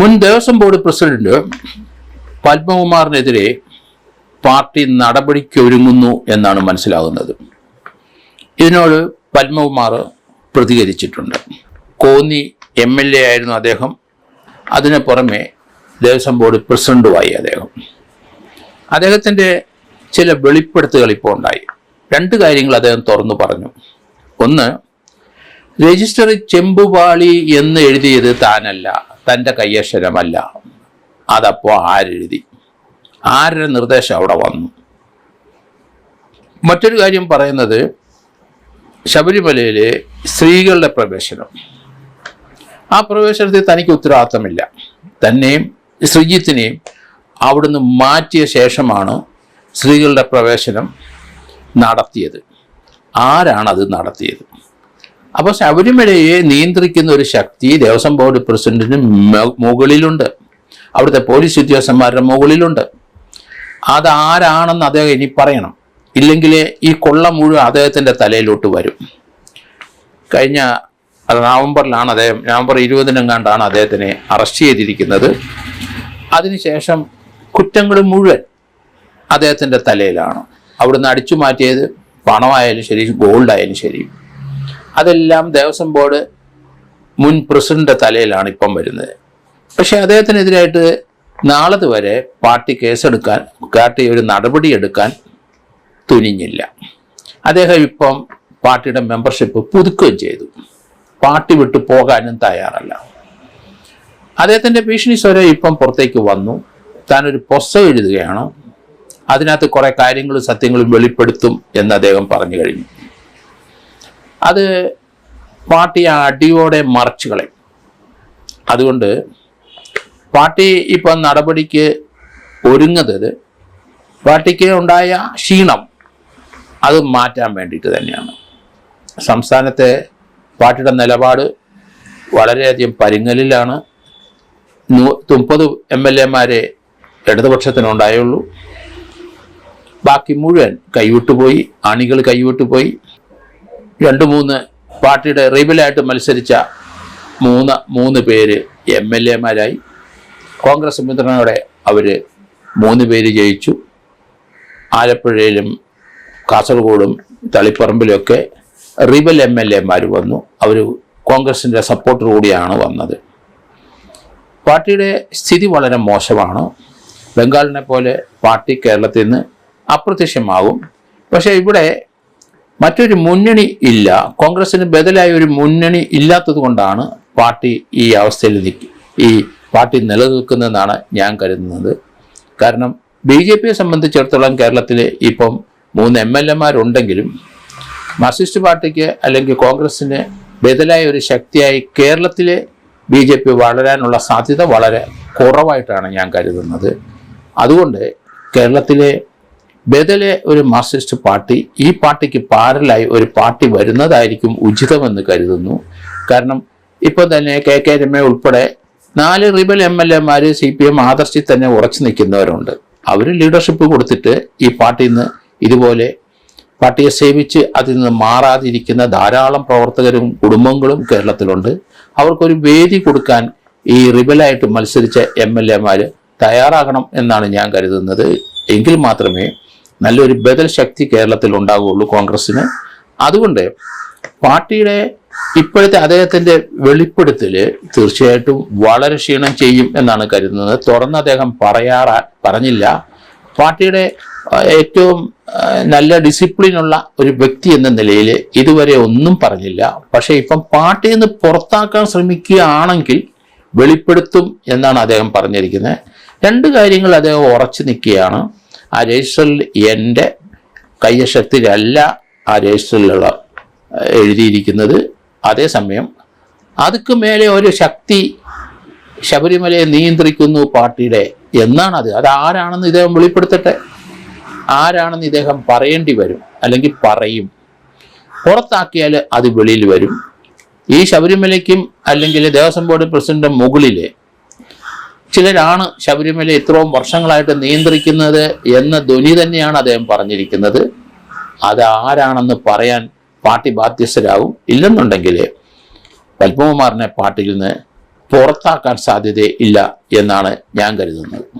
മുൻ Devaswom board president പത്മകുമാറിനെതിരെ party നടപടിക്കൊരുങ്ങുന്നു എന്നാണ് മനസ്സിലാകുന്നത്. ഇതിനോട് പത്മകുമാർ പ്രതികരിച്ചിട്ടുണ്ട്. കോന്നി MLA ആയിരുന്നു അദ്ദേഹം. അതിന് പുറമെ ദേവസ്വം ബോർഡ് പ്രസിഡന്റുമായി അദ്ദേഹത്തിൻ്റെ ചില വെളിപ്പെടുത്തുകൾ ഇപ്പോൾ ഉണ്ടായി. രണ്ട് കാര്യങ്ങൾ അദ്ദേഹം തുറന്നു പറഞ്ഞു. ഒന്ന്, രജിസ്റ്ററിൽ ചെമ്പുപാളി എന്ന് എഴുതിയത് താനല്ല, തൻ്റെ കയ്യക്ഷരമല്ല. അതപ്പോൾ ആരെഴുതി? ആരുടെ നിർദ്ദേശം അവിടെ വന്നു? മറ്റൊരു കാര്യം പറയുന്നത്, ശബരിമലയിലെ സ്ത്രീകളുടെ പ്രവേശനം, ആ പ്രവേശനത്തിൽ തനിക്ക് ഉത്തരവാദിത്തമില്ല. തന്നെയും ശ്രീജിത്തിനെയും അവിടുന്ന് മാറ്റിയ ശേഷമാണ് സ്ത്രീകളുടെ പ്രവേശനം നടത്തിയത്. ആരാണത് നടത്തിയത്? അപ്പോൾ ശബരിമലയെ നിയന്ത്രിക്കുന്ന ഒരു ശക്തി ദേവസ്വം ബോർഡ് പ്രസിഡന്റിന് മുകളിലുണ്ട്, അവിടുത്തെ പോലീസ് ഉദ്യോഗസ്ഥന്മാരുടെ മുകളിലുണ്ട്. അതാരാണെന്ന് അദ്ദേഹം ഇനി പറയണം. ഇല്ലെങ്കിൽ ഈ കൊള്ള മുഴുവൻ അദ്ദേഹത്തിൻ്റെ തലയിലോട്ട് വരും. കഴിഞ്ഞ നവംബറിലാണ് നവംബർ 20-നെങ്ങാണ്ടാണ് അദ്ദേഹത്തിനെ അറസ്റ്റ് ചെയ്തിരിക്കുന്നത്. അതിനുശേഷം കുറ്റങ്ങൾ മുഴുവൻ അദ്ദേഹത്തിൻ്റെ തലയിലാണ്. അവിടുന്ന് അടിച്ചു മാറ്റിയത് പണമായാലും ശരി, ഗോൾഡായാലും ശരി, അതെല്ലാം ദേവസ്വം ബോർഡ് മുൻ പ്രസിഡന്റ് തലയിലാണ് ഇപ്പം വരുന്നത്. പക്ഷേ അദ്ദേഹത്തിനെതിരായിട്ട് നാളെ വരെ പാർട്ടി ഒരു നടപടി എടുക്കാൻ തുനിഞ്ഞില്ല. അദ്ദേഹം ഇപ്പം പാർട്ടിയുടെ മെമ്പർഷിപ്പ് പുതുക്കുകയും ചെയ്തു. പാർട്ടി വിട്ടു പോകാനും തയ്യാറല്ല. അദ്ദേഹത്തിൻ്റെ ഭീഷണി സ്വരം ഇപ്പം പുറത്തേക്ക് വന്നു. താനൊരു പുസ്തകം എഴുതുകയാണ്, അതിനകത്ത് കുറേ കാര്യങ്ങളും സത്യങ്ങളും വെളിപ്പെടുത്തും എന്ന് അദ്ദേഹം പറഞ്ഞു കഴിഞ്ഞു. അത് പാർട്ടി അടിയോടെ മറച്ചു കളയും. അതുകൊണ്ട് പാർട്ടി ഇപ്പം നടപടിക്ക് ഒരുങ്ങുന്നത് പാർട്ടിക്ക് ഉണ്ടായ ക്ഷീണം അത് മാറ്റാൻ വേണ്ടിയിട്ട് തന്നെയാണ്. സംസ്ഥാനത്തെ പാർട്ടിയുടെ നിലപാട് വളരെയധികം പരുങ്ങലിലാണ്. 30 MLA-മാരെ ഇടതുപക്ഷത്തിനുണ്ടായുള്ളൂ. ബാക്കി മുഴുവൻ കൈവിട്ടുപോയി, അണികൾ കൈവിട്ടുപോയി. 2-3 പാർട്ടിയുടെ റിബലായിട്ട് മത്സരിച്ച മൂന്ന് പേര് MLA-മാരായി. കോൺഗ്രസ് പിന്തുണയോടെ അവർ 3 പേര് ജയിച്ചു. ആലപ്പുഴയിലും കാസർഗോഡും തളിപ്പറമ്പിലുമൊക്കെ റിബൽ MLA-മാർ വന്നു. അവർ കോൺഗ്രസിൻ്റെ സപ്പോർട്ടർ കൂടിയാണ് വന്നത്. പാർട്ടിയുടെ സ്ഥിതി വളരെ മോശമാണ്. ബംഗാളിനെ പോലെ പാർട്ടി കേരളത്തിൽ നിന്ന് അപ്രത്യക്ഷമാകും. പക്ഷേ ഇവിടെ മറ്റൊരു മുന്നണി ഇല്ല. കോൺഗ്രസിന് ബദലായ ഒരു മുന്നണി ഇല്ലാത്തത് കൊണ്ടാണ് പാർട്ടി ഈ അവസ്ഥയിൽ ഈ പാർട്ടി നിലനിൽക്കുന്നതെന്നാണ് ഞാൻ കരുതുന്നത്. കാരണം BJPയെ സംബന്ധിച്ചിടത്തോളം കേരളത്തിൽ ഇപ്പം 3 MLA-മാരുണ്ടെങ്കിലും മാർക്സിസ്റ്റ് പാർട്ടിക്ക് അല്ലെങ്കിൽ കോൺഗ്രസിന് ബദലായ ഒരു ശക്തിയായി കേരളത്തിലെ BJP വളരാനുള്ള സാധ്യത വളരെ കുറവായിട്ടാണ് ഞാൻ കരുതുന്നത്. അതുകൊണ്ട് കേരളത്തിലെ ബദലെ ഒരു മാർക്സിസ്റ്റ് പാർട്ടി, ഈ പാർട്ടിക്ക് പാരലായി ഒരു പാർട്ടി വരുന്നതായിരിക്കും ഉചിതമെന്ന് കരുതുന്നു. കാരണം ഇപ്പോൾ തന്നെ KK രമ ഉൾപ്പെടെ 4 റിബൽ MLA-മാർ CPM ആദർശിൽ തന്നെ ഉറച്ചു നിൽക്കുന്നവരുണ്ട്. അവർ ലീഡർഷിപ്പ് കൊടുത്തിട്ട് ഈ പാർട്ടിയിൽ നിന്ന് ഇതുപോലെ പാർട്ടിയെ സേവിച്ച് അതിൽ നിന്ന് മാറാതിരിക്കുന്ന ധാരാളം പ്രവർത്തകരും കുടുംബങ്ങളും കേരളത്തിലുണ്ട്. അവർക്കൊരു വേദി കൊടുക്കാൻ ഈ റിബലായിട്ട് മത്സരിച്ച MLA-മാർ തയ്യാറാകണം എന്നാണ് ഞാൻ കരുതുന്നത്. എങ്കിൽ മാത്രമേ നല്ലൊരു ബദൽ ശക്തി കേരളത്തിൽ ഉണ്ടാകുകയുള്ളൂ കോൺഗ്രസ്സിന്. അതുകൊണ്ട് പാർട്ടിയുടെ ഇപ്പോഴത്തെ അദ്ദേഹത്തിൻ്റെ വെളിപ്പെടുത്തൽ തീർച്ചയായിട്ടും വളരെ ക്ഷീണം ചെയ്യും എന്നാണ് കരുതുന്നത്. തുറന്ന് അദ്ദേഹം പറഞ്ഞില്ല. പാർട്ടിയുടെ ഏറ്റവും നല്ല ഡിസിപ്ലിനുള്ള ഒരു വ്യക്തി എന്ന നിലയിൽ ഇതുവരെ ഒന്നും പറഞ്ഞില്ല. പക്ഷേ ഇപ്പം പാർട്ടിയിൽ നിന്ന് പുറത്താക്കാൻ ശ്രമിക്കുകയാണെങ്കിൽ വെളിപ്പെടുത്തും എന്നാണ് അദ്ദേഹം പറഞ്ഞിരിക്കുന്നത്. 2 കാര്യങ്ങൾ അദ്ദേഹം ഉറച്ചു നിൽക്കുകയാണ്. ആ രജിസ്റ്ററിൽ എൻ്റെ കയ്യക്ഷരത്തിലല്ല ആ രജിസ്റ്ററിലുള്ള എഴുതിയിരിക്കുന്നത്. അതേസമയം അതുക്ക് മേലെ ഒരു ശക്തി ശബരിമലയെ നിയന്ത്രിക്കുന്നു പാർട്ടിയുടെ എന്നാണ് അത് ആരാണെന്ന് ഇദ്ദേഹം വെളിപ്പെടുത്തട്ടെ. ആരാണെന്ന് ഇദ്ദേഹം പറയേണ്ടി വരും, അല്ലെങ്കിൽ പറയും. പുറത്താക്കിയാൽ അത് വെളിയിൽ വരും. ഈ ശബരിമലയ്ക്കും അല്ലെങ്കിൽ ദേവസ്വം ബോർഡ് പ്രസിഡന്റ് മുകളിൽ ചിലരാണ് ശബരിമല ഇത്രയും വർഷങ്ങളായിട്ട് നിയന്ത്രിക്കുന്നത് എന്ന ധ്വനി തന്നെയാണ് അദ്ദേഹം പറഞ്ഞിരിക്കുന്നത്. അത് ആരാണെന്ന് പറയാൻ പാർട്ടി ബാധ്യസ്ഥരാകും. ഇല്ലെന്നുണ്ടെങ്കിൽ പത്മകുമാറിനെ പാർട്ടിയിൽ നിന്ന് പുറത്താക്കാൻ സാധ്യതയില്ല എന്നാണ് ഞാൻ കരുതുന്നത്.